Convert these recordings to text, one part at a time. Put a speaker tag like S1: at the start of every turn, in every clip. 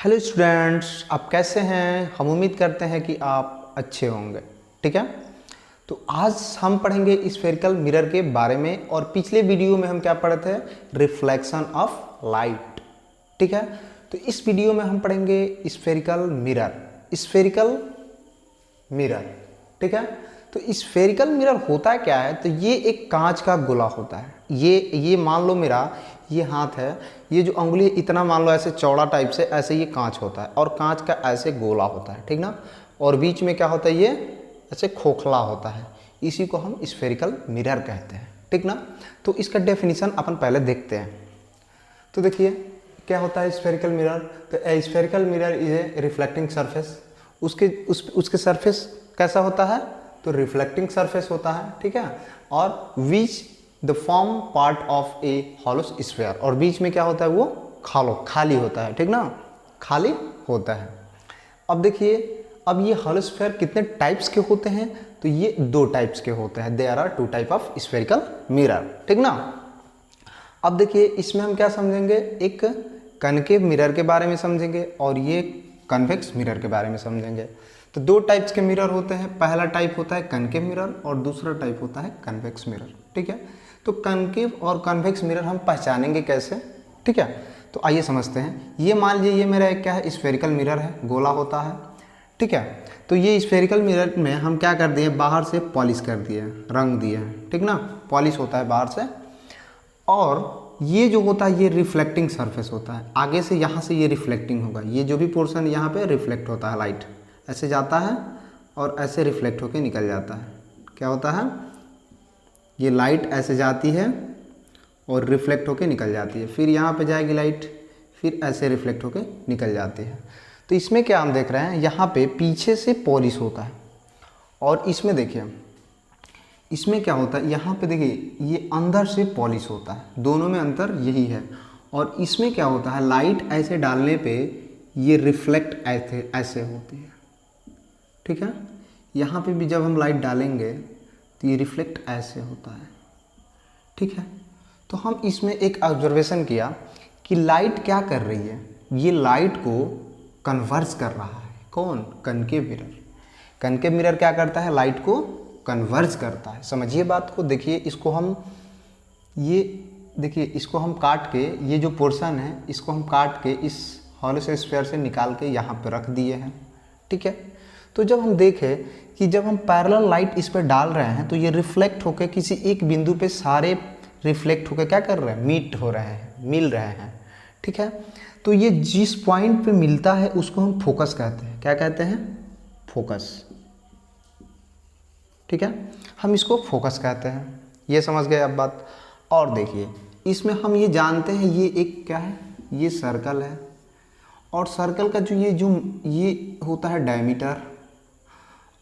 S1: Hello students, आप कैसे हैं। हम उम्मीद करते हैं कि आप अच्छे होंगे। ठीक है, तो आज हम पढ़ेंगे स्फेरिकल मिरर के बारे में। और पिछले वीडियो में हम क्या पढ़े थे, रिफ्लेक्शन ऑफ लाइट। ठीक है, तो इस वीडियो में हम पढ़ेंगे स्फेरिकल मिरर। स्फेरिकल मिरर, ठीक है। तो स्फेरिकल मिरर होता क्या है, तो ये एक कांच का गोला होता है। ये मान लो मेरा ये हाथ है, ये जो उंगली इतना मान लो ऐसे चौड़ा टाइप से, ऐसे ये कांच होता है और कांच का ऐसे गोला होता है, ठीक ना। और बीच में क्या होता है, ये ऐसे खोखला होता है। इसी को हम स्फेरिकल मिरर कहते हैं, ठीक ना। तो इसका डेफिनेशन अपन पहले देखते हैं। तो देखिए क्या होता है स्फेरिकल मिरर। तो spherical mirror is a reflecting surface. उसके सरफेस कैसा होता है, तो रिफ्लेक्टिंग सरफेस होता है, ठीक है। और which the form part of A hollow sphere, और बीच में क्या होता है, वो खाली होता है, ठीक ना, खाली होता है। अब देखिए, अब ये हॉलो स्फीयर कितने टाइप्स के होते हैं, तो ये दो टाइप्स के होते हैं। There are two type of spherical mirror, ठीक ना। अब देखिए इसमें हम क्या समझेंगे, एक कनकेव मिरर के बारे में समझेंगे और ये कन्वेक्स मिरर के बारे में समझेंगे। तो दो टाइप्स के मिरर होते हैं। पहला टाइप होता है कनकेव मिरर और दूसरा टाइप होता है कन्वेक्स मिरर, ठीक है। तो कनकेव और कन्वेक्स मिरर हम पहचानेंगे कैसे, ठीक है। तो आइए समझते हैं। ये मान लीजिए ये मेरा एक क्या है, स्फेरिकल मिरर है, गोला होता है, ठीक है। तो ये स्फेरिकल मिरर में हम क्या कर दिए, बाहर से पॉलिश कर दिए, रंग दिए, ठीक ना, पॉलिश होता है बाहर से। और ये जो होता है ये रिफ्लेक्टिंग सरफेस होता है। आगे से यहाँ से ये रिफ्लेक्टिंग होगा, ये जो भी पोर्शन यहाँ पे रिफ्लेक्ट होता है, लाइट ऐसे जाता है और ऐसे रिफ्लेक्ट होके निकल जाता है। क्या होता है, ये लाइट ऐसे जाती है और रिफ्लेक्ट होके निकल जाती है, फिर यहाँ पे जाएगी लाइट, फिर ऐसे रिफ्लेक्ट होके निकल जाती है। तो इसमें क्या हम देख रहे हैं, यहाँ पे पीछे से पॉलिश होता है और इसमें देखिए इसमें क्या होता है, यहाँ पे देखिए ये अंदर से पॉलिश होता है, दोनों में अंतर यही है। और इसमें क्या होता है, लाइट ऐसे डालने पे ये रिफ्लेक्ट ऐसे होती है, ठीक है। यहाँ पे भी जब हम लाइट डालेंगे तो ये रिफ्लेक्ट ऐसे होता है, ठीक है। तो हम इसमें एक ऑब्जर्वेशन किया कि लाइट क्या कर रही है, ये लाइट को कन्वर्स कर रहा है। कौन, कनकेव मिरर। कनकेव मिरर क्या करता है, लाइट को कन्वर्ज करता है। समझिए बात को, देखिए इसको हम देखिए इसको हम काट के, ये जो पोर्शन है इसको हम काट के इस हॉलो स्फीयर से निकाल के यहाँ पे रख दिए हैं, ठीक है। तो जब हम देखें कि जब हम पैरेलल लाइट इस पर डाल रहे हैं तो ये रिफ्लेक्ट होकर किसी एक बिंदु पे सारे रिफ्लेक्ट होकर क्या कर रहे हैं, मीट हो रहे हैं, मिल रहे हैं, ठीक है। तो ये जिस पॉइंट पे मिलता है उसको हम फोकस कहते हैं। क्या कहते हैं, फोकस, ठीक है। हम इसको फोकस कहते हैं, ये समझ गए अब बात। और देखिए इसमें हम ये जानते हैं, ये एक क्या है, ये सर्कल है और सर्कल का जो ये होता है डायमीटर,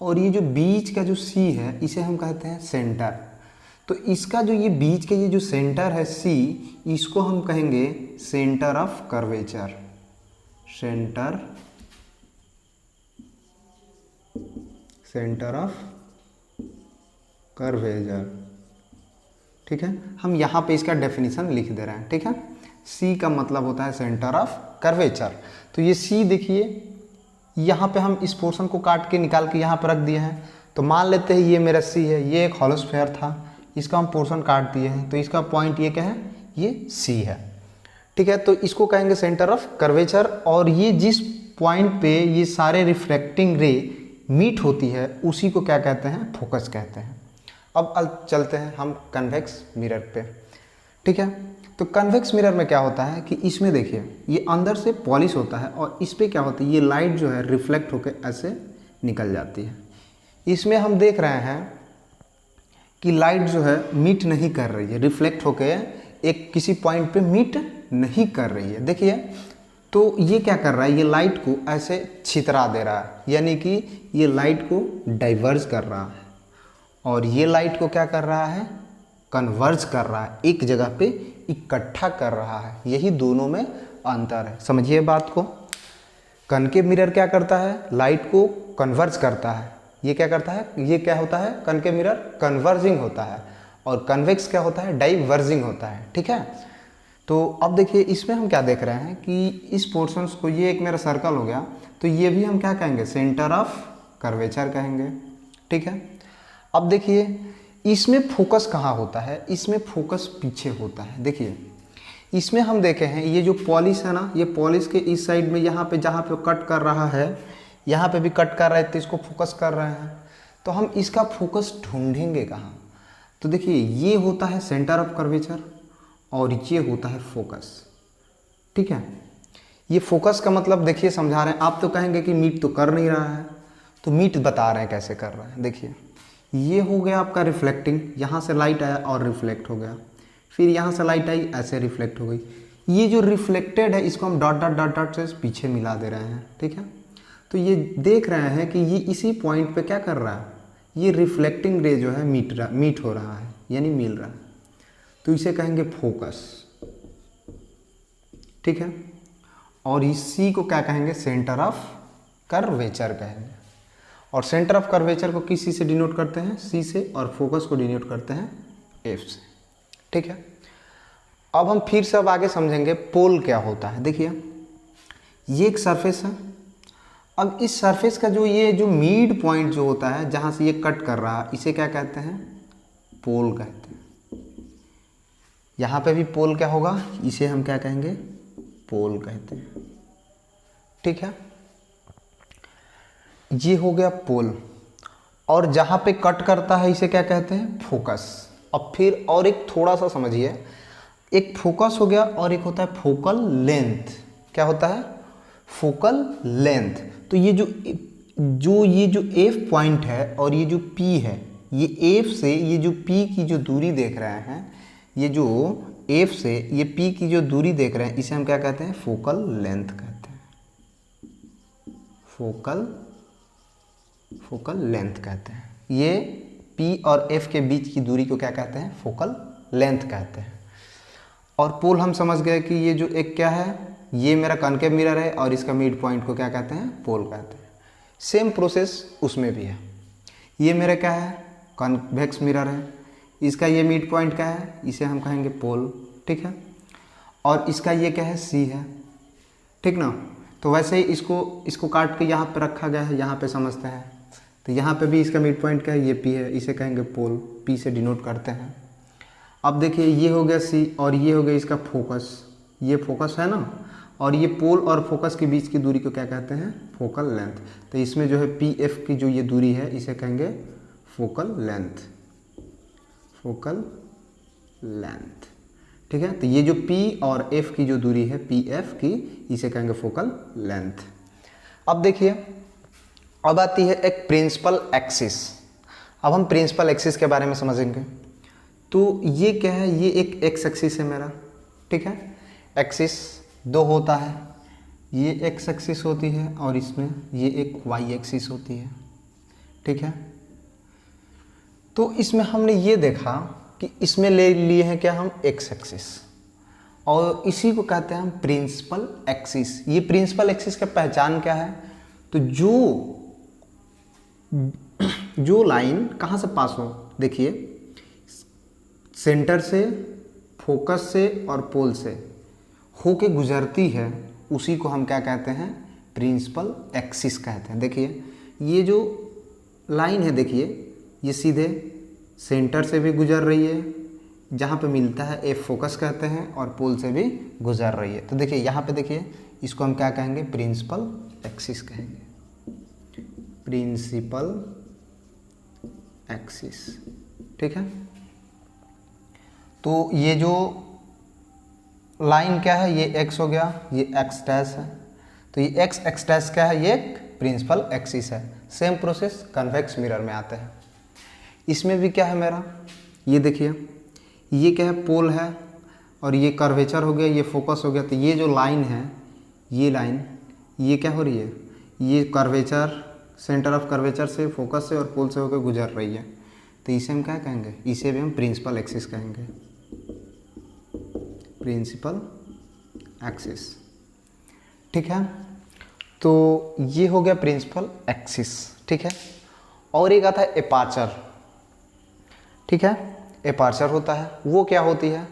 S1: और ये जो बीच का जो सी है इसे हम कहते हैं सेंटर। तो इसका जो ये बीच का ये जो सेंटर है सी, इसको हम कहेंगे centre of curvature, centre of curvature, ठीक है। हम यहाँ पे इसका डेफिनेशन लिख दे रहे हैं, ठीक है। सी का मतलब होता है सेंटर ऑफ कर्वेचर। तो ये सी देखिए, यहाँ पे हम इस पोर्शन को काट के निकाल के यहाँ पर रख दिए हैं। तो मान लेते हैं ये मेरा सी है, ये एक हॉलो स्फीयर था, इसका हम पोर्शन काट दिए हैं, तो इसका पॉइंट ये क्या है, ये सी है, ठीक है। तो इसको कहेंगे सेंटर ऑफ कर्वेचर। और ये जिस पॉइंट पे ये सारे रिफ्लेक्टिंग रे मीट होती है उसी को क्या कहते हैं, फोकस कहते हैं। अब चलते हैं हम कन्वेक्स मिरर पे, ठीक है। तो कन्वेक्स मिरर में क्या होता है कि इसमें देखिए ये अंदर से पॉलिश होता है और इस पे क्या होता है, ये लाइट जो है रिफ्लेक्ट होकर ऐसे निकल जाती है। इसमें हम देख रहे हैं कि लाइट जो है मीट नहीं कर रही है, रिफ्लेक्ट होकर एक किसी पॉइंट पे मीट नहीं कर रही है। देखिए तो ये क्या कर रहा है, ये लाइट को ऐसे छितरा दे रहा है, यानी कि ये लाइट को डाइवर्ज कर रहा है और ये लाइट को क्या कर रहा है, कन्वर्ज कर रहा है, एक जगह पे इकट्ठा कर रहा है। यही दोनों में अंतर है, समझिए बात को। कनकेव मिरर क्या करता है, लाइट को कन्वर्ज करता है। ये क्या करता है, ये क्या होता है, कनकेव मिरर कन्वर्जिंग होता है, और कन्वेक्स क्या होता है, डाइवर्जिंग होता है, ठीक है। तो अब देखिए इसमें हम क्या देख रहे हैं कि इस पोर्शंस को, ये एक मेरा सर्कल हो गया, तो ये भी हम क्या कहेंगे, सेंटर ऑफ कर्वेचर कहेंगे। ठीक है, अब देखिए इसमें फोकस कहाँ होता है, इसमें फोकस पीछे होता है। देखिए इसमें हम देखे हैं ये जो पॉलिश है ना, ये पॉलिश के इस साइड में यहाँ पे जहाँ पे कट कर रहा है, यहाँ पे भी कट कर रहा है, तो इसको फोकस कर रहे हैं। तो हम इसका फोकस ढूंढेंगे कहाँ, तो देखिए ये होता है सेंटर ऑफ कर्वेचर और ये होता है फोकस। ठीक है, ये फोकस का मतलब देखिए समझा रहे हैं। आप तो कहेंगे कि मीट तो कर नहीं रहा है, तो मीट बता रहे हैं कैसे कर रहा है। देखिए ये हो गया आपका रिफ्लेक्टिंग, यहाँ से लाइट आया और रिफ्लेक्ट हो गया, फिर यहाँ से लाइट आई ऐसे रिफ्लेक्ट हो गई। ये जो रिफ्लेक्टेड है इसको हम डॉट डॉट डॉट डॉट से पीछे मिला दे रहे हैं। ठीक है, तो ये देख रहे हैं कि ये इसी पॉइंट पे क्या कर रहा है, ये रिफ्लेक्टिंग रे जो है मीट हो रहा है, यानी मिल रहा है, तो इसे कहेंगे फोकस। ठीक है, और इसी को क्या कहेंगे, सेंटर ऑफ कर्वेचर कहेंगे। और सेंटर ऑफ कर्वेचर को किस सी से डिनोट करते हैं, सी से, और फोकस को डिनोट करते हैं एफ से। ठीक है, अब हम फिर से अब आगे समझेंगे पोल क्या होता है। देखिए ये एक सरफेस है, अब इस सरफेस का जो ये जो मिड पॉइंट जो होता है जहाँ से ये कट कर रहा है, इसे क्या कहते हैं, पोल कहते हैं। यहाँ पे भी पोल क्या होगा, इसे हम क्या कहेंगे, पोल कहते हैं। ठीक है, ये हो गया पोल, और जहाँ पे कट करता है इसे क्या कहते हैं, फोकस। अब फिर और एक थोड़ा सा समझिए, एक फोकस हो गया और एक होता है फोकल लेंथ। क्या होता है, फोकल लेंथ। तो ये जो एफ पॉइंट है और ये जो पी है, ये एफ से ये जो पी की जो दूरी देख रहे हैं, ये जो एफ से ये पी की जो दूरी देख रहे हैं, इसे हम क्या कहते हैं, फोकल लेंथ कहते हैं। फोकल लेंथ कहते हैं। ये पी और एफ के बीच की दूरी को क्या कहते हैं, फोकल लेंथ कहते हैं। और पोल हम समझ गए कि ये जो एक क्या है, ये मेरा कॉनकेव मिरर है और इसका मिड पॉइंट को क्या कहते हैं, पोल कहते हैं। सेम प्रोसेस उसमें भी है। ये मेरा क्या है, कॉन्वेक्स मिरर है, इसका ये मिड पॉइंट क्या है, इसे हम कहेंगे पोल। ठीक है, और इसका ये क्या है, सी है। ठीक ना, तो वैसे ही इसको काट के यहाँ पे रखा गया है, यहाँ पे समझते हैं। तो यहाँ पे भी इसका मिड पॉइंट क्या है, ये पी है, इसे कहेंगे पोल, पी से डिनोट करते हैं। अब देखिए ये हो गया सी और ये हो गया इसका फोकस, ये फोकस है ना, और ये पोल और फोकस के बीच की दूरी को क्या कहते हैं, फोकल लेंथ। तो इसमें जो है पी एफ की जो ये दूरी है इसे कहेंगे फोकल लेंथ, फोकल लेंथ। ठीक है, तो ये जो पी और एफ की जो दूरी है, पी एफ की, इसे कहेंगे फोकल लेंथ। अब देखिए अब आती है एक प्रिंसिपल एक्सिस। अब हम प्रिंसिपल एक्सिस के बारे में समझेंगे। तो ये क्या है, ये एक एक्स एक्सिस है मेरा। ठीक है, एक्सिस दो होता है, ये एक्स एक्सिस होती है और इसमें ये एक वाई एक्सिस होती है। ठीक है, तो इसमें हमने ये देखा कि इसमें ले लिए हैं क्या हम, एक्स एक्सिस, और इसी को कहते हैं हम प्रिंसिपल एक्सिस। ये प्रिंसिपल एक्सिस का पहचान क्या है, तो जो लाइन कहाँ से पास हो, देखिए सेंटर से, फोकस से और पोल से होके गुजरती है, उसी को हम क्या कहते हैं, प्रिंसिपल एक्सिस कहते हैं। देखिए ये जो लाइन है, देखिए ये सीधे सेंटर से भी गुजर रही है, जहाँ पे मिलता है एफ फोकस कहते हैं, और पोल से भी गुजर रही है। तो देखिए यहाँ पे देखिए, इसको हम क्या कहेंगे, प्रिंसिपल एक्सिस कहेंगे, प्रिंसिपल एक्सिस। ठीक है, तो ये जो लाइन क्या है, ये एक्स हो गया, ये एक्स डैश है, तो ये एक्स डैश क्या है, ये एक प्रिंसिपल एक्सिस है। सेम प्रोसेस कन्वेक्स मिरर में आते हैं। इसमें भी क्या है मेरा, ये देखिए ये क्या है, पोल है, और ये कर्वेचर हो गया, ये फोकस हो गया। तो ये जो लाइन है, ये लाइन, ये क्या हो रही है, ये कर्वेचर, सेंटर ऑफ कर्वेचर से, फोकस से और पोल से होकर गुजर रही है। तो इसे हम क्या कहेंगे, इसे भी हम प्रिंसिपल एक्सिस कहेंगे, प्रिंसिपल एक्सिस। ठीक है, तो ये हो गया प्रिंसिपल एक्सिस। ठीक है, और एक आता है एपार्चर। ठीक है, एपार्चर होता है, वो क्या होती है,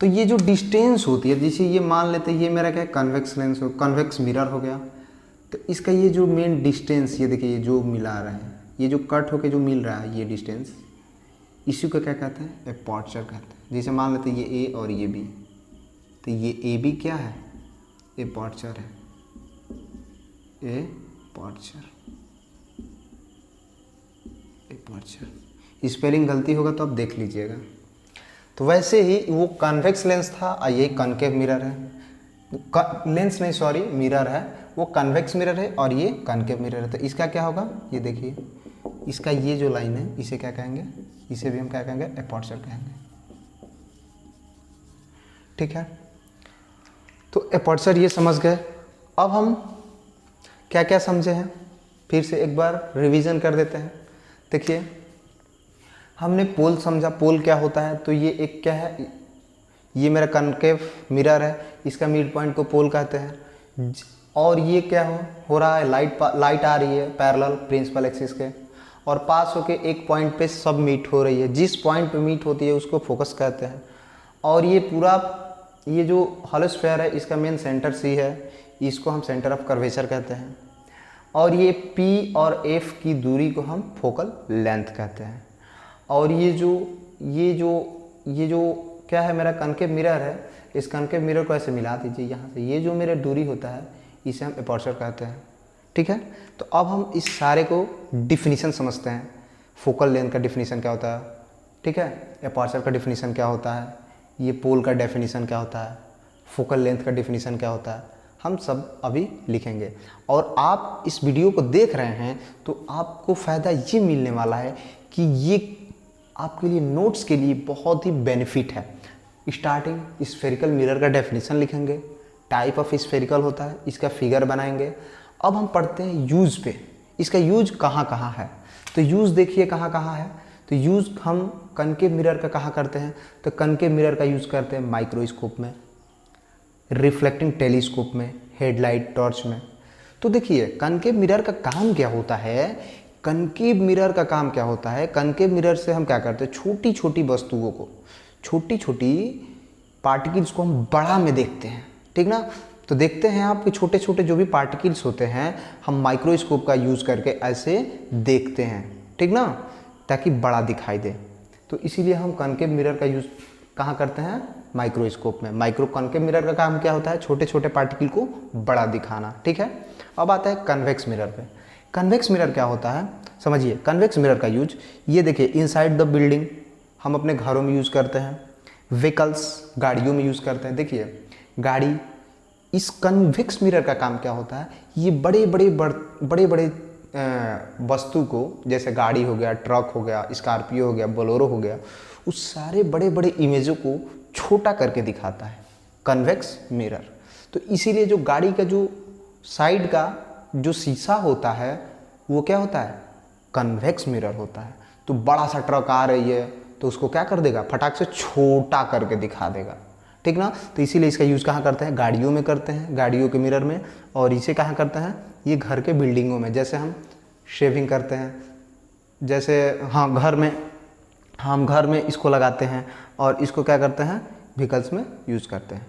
S1: तो ये जो डिस्टेंस होती है, जैसे ये मान लेते हैं ये मेरा क्या है कन्वेक्स लेंस हो, कन्वेक्स मिरर हो गया, तो इसका ये जो मेन डिस्टेंस, ये देखिए ये जो मिला रहा है, ये जो कट होके जो मिल रहा है ये डिस्टेंस, इसी को क्या कहते हैं, एपर्चर कहते हैं। जैसे मान लेते हैं ये ए और ये बी, तो ये ए बी क्या है, एपर्चर है, एपर्चर, एपर्चर। स्पेलिंग गलती होगा तो आप देख लीजिएगा। तो वैसे ही वो कन्वेक्स लेंस था और ये कनकेव मिरर है, लेंस नहीं सॉरी मिरर है, वो कन्वेक्स मिरर है और ये कनकेव मिरर है। तो इसका क्या होगा, ये देखिए इसका ये जो लाइन है इसे क्या कहेंगे, इसे भी हम क्या कहेंगे, एपर्चर कहेंगे। ठीक है, तो एपर्चर ये समझ गए। अब हम क्या क्या समझे हैं फिर से एक बार रिवीजन कर देते हैं। देखिए हमने पोल समझा, पोल क्या होता है, तो ये एक क्या है, ये मेरा कनकेव मिरर है, इसका मिड पॉइंट को पोल कहते हैं। और ये क्या हो रहा है, लाइट आ रही है पैरेलल प्रिंसिपल एक्सिस के, और पास होके एक पॉइंट पे सब मीट हो रही है, जिस पॉइंट पे मीट होती है उसको फोकस कहते हैं। और ये पूरा ये जो हॉलो स्फीयर है इसका मेन सेंटर सी है, इसको हम सेंटर ऑफ कर्वेचर कहते हैं। और ये P और F की दूरी को हम फोकल लेंथ कहते हैं। और ये जो क्या है मेरा कनकेव मिरर है, इस कनकेव मिरर को ऐसे मिला दीजिए यहाँ से, ये जो मेरा दूरी होता है इसे हम एपर्चर कहते हैं। ठीक है, तो अब हम इस सारे को डिफिनीशन समझते हैं। फोकल लेंथ का डिफिनीशन क्या होता है, ठीक है, एपर्चर का डिफिनीशन क्या होता है, ये पोल का डेफिनीशन क्या होता है, फोकल लेंथ का डिफिनीशन क्या होता है, हम सब अभी लिखेंगे। और आप इस वीडियो को देख रहे हैं तो आपको फ़ायदा ये मिलने वाला है कि ये आपके लिए नोट्स के लिए बहुत ही बेनिफिट है। स्टार्टिंग स्फेरिकल मिरर का डेफिनेशन लिखेंगे, टाइप ऑफ स्फेरिकल होता है, इसका फिगर बनाएंगे। अब हम पढ़ते हैं यूज़ पे, इसका यूज़ कहाँ कहाँ है। तो यूज़ देखिए कहाँ कहाँ है, तो यूज़ हम कनकेव मिरर का कहाँ करते हैं, तो कनकेव मिरर का यूज़ करते हैं माइक्रोस्कोप में, रिफ्लेक्टिंग टेलीस्कोप में, हेडलाइट टॉर्च में। तो देखिए कनकेव मिरर का काम क्या होता है, कनकेव मिरर का काम क्या होता है, कनकेव मिरर से हम क्या करते हैं, छोटी छोटी वस्तुओं को, छोटी छोटी पार्टिकल्स को हम बड़ा में देखते हैं। ठीक ना, तो देखते हैं आप कि छोटे छोटे जो भी पार्टिकल्स होते हैं हम माइक्रोस्कोप का यूज़ करके ऐसे देखते हैं, ठीक ना, ताकि बड़ा दिखाई दे। तो इसीलिए हम कनकेव मिरर का यूज़ कहाँ करते हैं, माइक्रोस्कोप में। कनकेव मिरर का काम क्या होता है, छोटे छोटे पार्टिकल को बड़ा दिखाना। ठीक है, अब आता है कन्वेक्स मिरर पे। कन्वेक्स मिरर क्या होता है समझिए। कन्वेक्स मिरर का यूज ये देखिए, इनसाइड द बिल्डिंग हम अपने घरों में यूज़ करते हैं, व्हीकल्स गाड़ियों में यूज़ करते हैं। देखिए गाड़ी, इस कन्वेक्स मिरर का काम क्या होता है, ये बड़े बड़े वस्तु को, जैसे गाड़ी हो गया, ट्रक हो गया, स्कॉर्पियो हो गया, बोलेरो हो गया, उस सारे बड़े बड़े इमेजों को छोटा करके दिखाता है कन्वेक्स मिरर। तो इसीलिए जो गाड़ी का जो साइड का जो शीशा होता है वो क्या होता है, कन्वेक्स मिरर होता है। तो बड़ा सा ट्रक आ रही है तो उसको क्या कर देगा, फटाक से छोटा करके दिखा देगा। ठीक ना, तो इसीलिए इसका यूज़ कहाँ करते हैं, गाड़ियों में करते हैं, गाड़ियों के मिरर में। और इसे कहाँ करते हैं, ये घर के बिल्डिंगों में, जैसे हम शेविंग करते हैं, जैसे हाँ घर में इसको लगाते हैं, और इसको क्या करते हैं, व्हीकल्स में यूज़ करते हैं।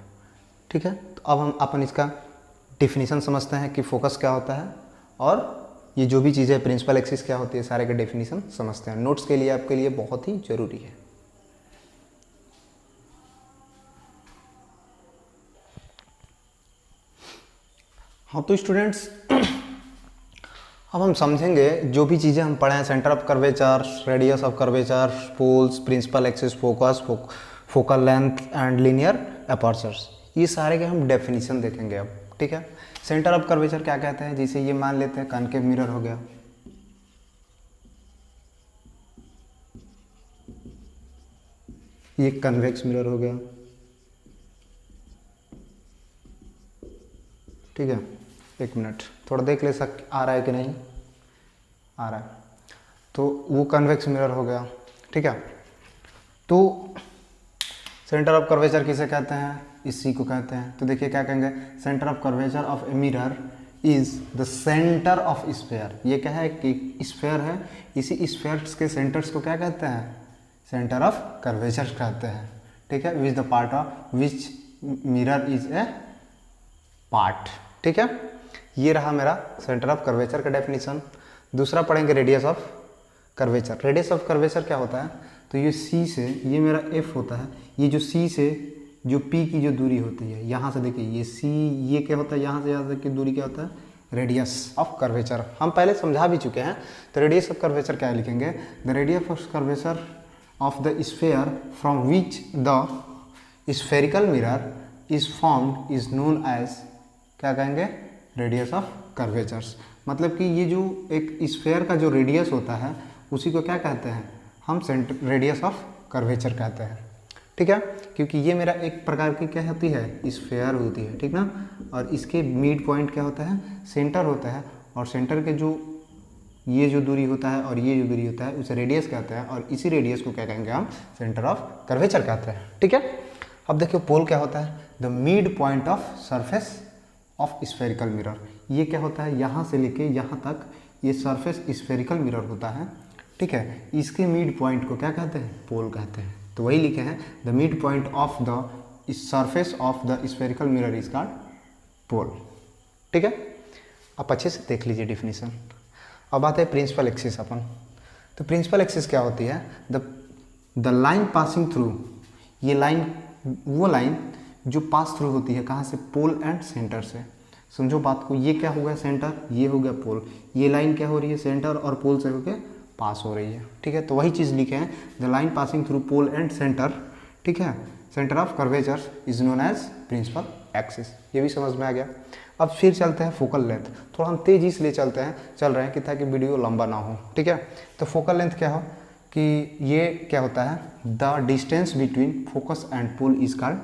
S1: ठीक है, तो अब हम अपन इसका डिफिनीशन समझते हैं कि फोकस क्या होता है, और ये जो भी चीज़ें प्रिंसिपल एक्सिस क्या होती है, सारे के डेफिनेशन समझते हैं। नोट्स के लिए आपके लिए बहुत ही ज़रूरी है। हाँ तो स्टूडेंट्स अब हम समझेंगे जो भी चीज़ें हम पढ़े हैं, centre of curvature, radius of curvature, poles, principal axis, focus, focal length and linear apertures, ये सारे के हम डेफिनेशन देखेंगे अब। ठीक है, सेंटर ऑफ कर्वेचर क्या कहते हैं, जैसे ये मान लेते हैं कनकेव मिरर हो गया, ये कन्वेक्स मिरर हो गया। ठीक है, एक मिनट थोड़ा देख ले आ रहा है कि नहीं आ रहा है, तो वो कन्वेक्स मिरर हो गया। ठीक है, तो सेंटर ऑफ कर्वेचर किसे कहते हैं, इसी को कहते हैं। तो देखिए क्या कहेंगे, centre of curvature of a mirror is the centre of sphere. ये क्या है कि स्फीयर है, इसी स्फीयर्स के सेंटर्स को क्या कहते हैं, सेंटर ऑफ कर्वेचर कहते हैं। ठीक है, which the part of which mirror is a part. ठीक है, ये रहा मेरा सेंटर ऑफ कर्वेचर का डेफिनेशन। दूसरा पढ़ेंगे radius of curvature. Radius of curvature क्या होता है, तो ये सी से, ये मेरा एफ होता है, ये जो सी से जो पी की जो दूरी होती है, यहाँ से देखिए ये सी, ये क्या होता है, यहाँ से यहाँ तक की दूरी क्या होता है, रेडियस ऑफ कर्वेचर। हम पहले समझा भी चुके हैं। तो रेडियस ऑफ कर्वेचर क्या लिखेंगे, the radius of curvature of the sphere from which the spherical mirror is formed is known as, क्या कहेंगे, रेडियस ऑफ कर्वेचर्स। मतलब कि ये जो एक स्फीयर का जो रेडियस होता है उसी को क्या कहते हैं हम, रेडियस ऑफ कर्वेचर कहते हैं। ठीक है, क्योंकि ये मेरा एक प्रकार की क्या होती है, स्फीयर होती है, ठीक ना। और इसके मिड पॉइंट क्या होता है, सेंटर होता है, और सेंटर के जो ये जो दूरी होता है और ये जो दूरी होता है उसे रेडियस कहते हैं, और इसी रेडियस को क्या कहेंगे हम, सेंटर ऑफ कर्वेचर कहते हैं। ठीक है, अब देखिए पोल क्या होता है, the midpoint of surface of spherical mirror. ये क्या होता है, यहाँ से लेके यहाँ तक ये सरफेस स्फेरिकल मिरर होता है। ठीक है, इसके मिड पॉइंट को क्या कहते हैं, पोल कहते हैं। तो वही लिखे हैं, the midpoint of the surface of the spherical mirror is called pole. ठीक है, आप अच्छे से देख लीजिए डिफिनीशन। अब आते हैं प्रिंसिपल एक्सिस अपन। तो प्रिंसिपल एक्सिस क्या होती है, द लाइन पासिंग थ्रू, ये लाइन वो लाइन जो पास थ्रू होती है, कहाँ से, पोल एंड सेंटर से। समझो बात को, ये क्या हो गया सेंटर, ये हो गया पोल, ये लाइन क्या हो रही है, सेंटर और पोल से होकर पास हो रही है। ठीक है, तो वही चीज़ लिखे हैं, the line passing through pole and centre. ठीक है, centre of curvature is known as principal axis. ये भी समझ में आ गया। अब फिर चलते हैं फोकल लेंथ। थोड़ा हम तेजी से ले चल रहे हैं कि ताकि वीडियो लंबा ना हो। ठीक है, तो फोकल लेंथ क्या हो कि ये क्या होता है, the distance between focus and pole is called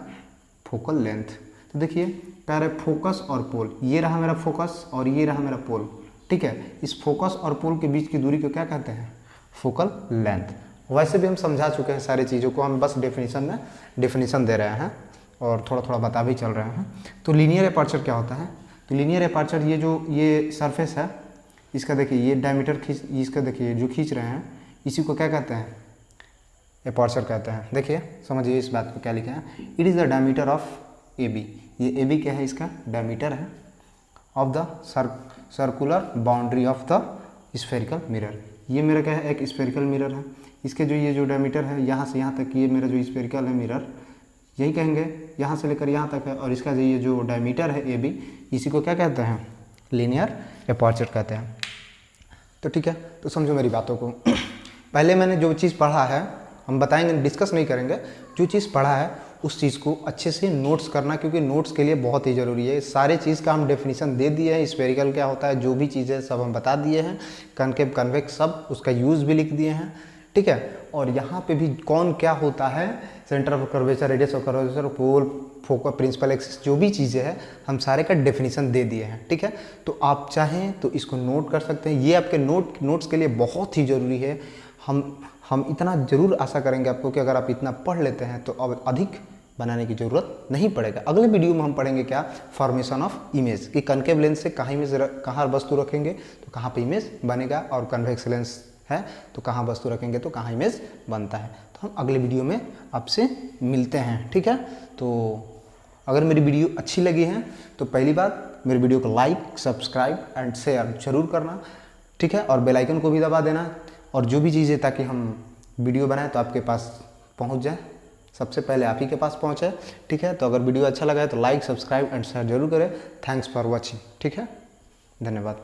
S1: focal length. तो देखिए पहले फोकस और पोल, ये रहा मेरा फोकस और ये रहा मेरा पोल। ठीक है, इस फोकस और पोल के बीच की दूरी को क्या कहते हैं, फोकल लेंथ। वैसे भी हम समझा चुके हैं सारी चीज़ों को, हम बस डेफिनेशन में डेफिनेशन दे रहे हैं और थोड़ा थोड़ा बता भी चल रहे हैं। तो लीनियर एपर्चर क्या होता है, तो लीनियर एपर्चर ये जो ये सरफेस है इसका देखिए ये डायमीटर खींच, इसका देखिए जो खींच रहे हैं इसी को क्या कहते हैं, एपर्चर कहते हैं। देखिए समझिए इस बात को क्या लिखे हैं, it is the diameter of A B. ये ए बी क्या है, इसका डायमीटर है, of the circular boundary of the spherical mirror. ये मेरा क्या है, एक स्फेरिकल मिरर है, इसके जो ये जो डायमीटर है यहाँ से यहाँ तक, ये मेरा जो स्फेरिकल है मिरर, यही कहेंगे, यहाँ से लेकर यहाँ तक है, और इसका जो ये जो डायमीटर है ए बी, इसी को क्या कहते हैं, लीनियर एपर्चर कहते हैं। तो ठीक है, तो समझो मेरी बातों को। पहले मैंने जो चीज़ पढ़ा है हम बताएंगे, डिस्कस नहीं करेंगे, जो चीज़ पढ़ा है उस चीज़ को अच्छे से नोट्स करना, क्योंकि नोट्स के लिए बहुत ही ज़रूरी है। सारे चीज़ का हम डेफिनेशन दे दिए हैं, स्फेरिकल क्या होता है, जो भी चीज़ें सब हम बता दिए हैं, कनकेव कन्वेक्स सब उसका यूज़ भी लिख दिए हैं। ठीक है, और यहाँ पे भी कौन क्या होता है, centre of curvature, radius of curvature, pole, focus, principal axis, जो भी चीज़ें हैं हम सारे का डेफिनेशन दे दिए हैं। ठीक है, तो आप चाहें तो इसको नोट कर सकते हैं, ये आपके नोट्स के लिए बहुत ही ज़रूरी है। हम इतना ज़रूर आशा करेंगे आपको कि अगर आप इतना पढ़ लेते हैं तो अब अधिक बनाने की ज़रूरत नहीं पड़ेगा। अगले वीडियो में हम पढ़ेंगे क्या, फॉर्मेशन ऑफ इमेज, कि कनकेव लेंस से कहाँ इमेज कहाँ वस्तु रखेंगे तो कहाँ पे इमेज बनेगा, और कन्वेक्स लेंस है तो कहाँ वस्तु रखेंगे तो कहाँ इमेज बनता है। तो हम अगले वीडियो में आपसे मिलते हैं। ठीक है, तो अगर मेरी वीडियो अच्छी लगी है तो पहली बात मेरी वीडियो को लाइक, सब्सक्राइब एंड शेयर जरूर करना। ठीक है, और बेल आइकन को भी दबा देना, और जो भी चीज़ें ताकि हम वीडियो बनाएं तो आपके पास पहुंच जाए, सबसे पहले आप ही के पास पहुंचे। ठीक है, तो अगर वीडियो अच्छा लगा है तो लाइक, सब्सक्राइब एंड शेयर जरूर करें। Thanks for watching. ठीक है, धन्यवाद।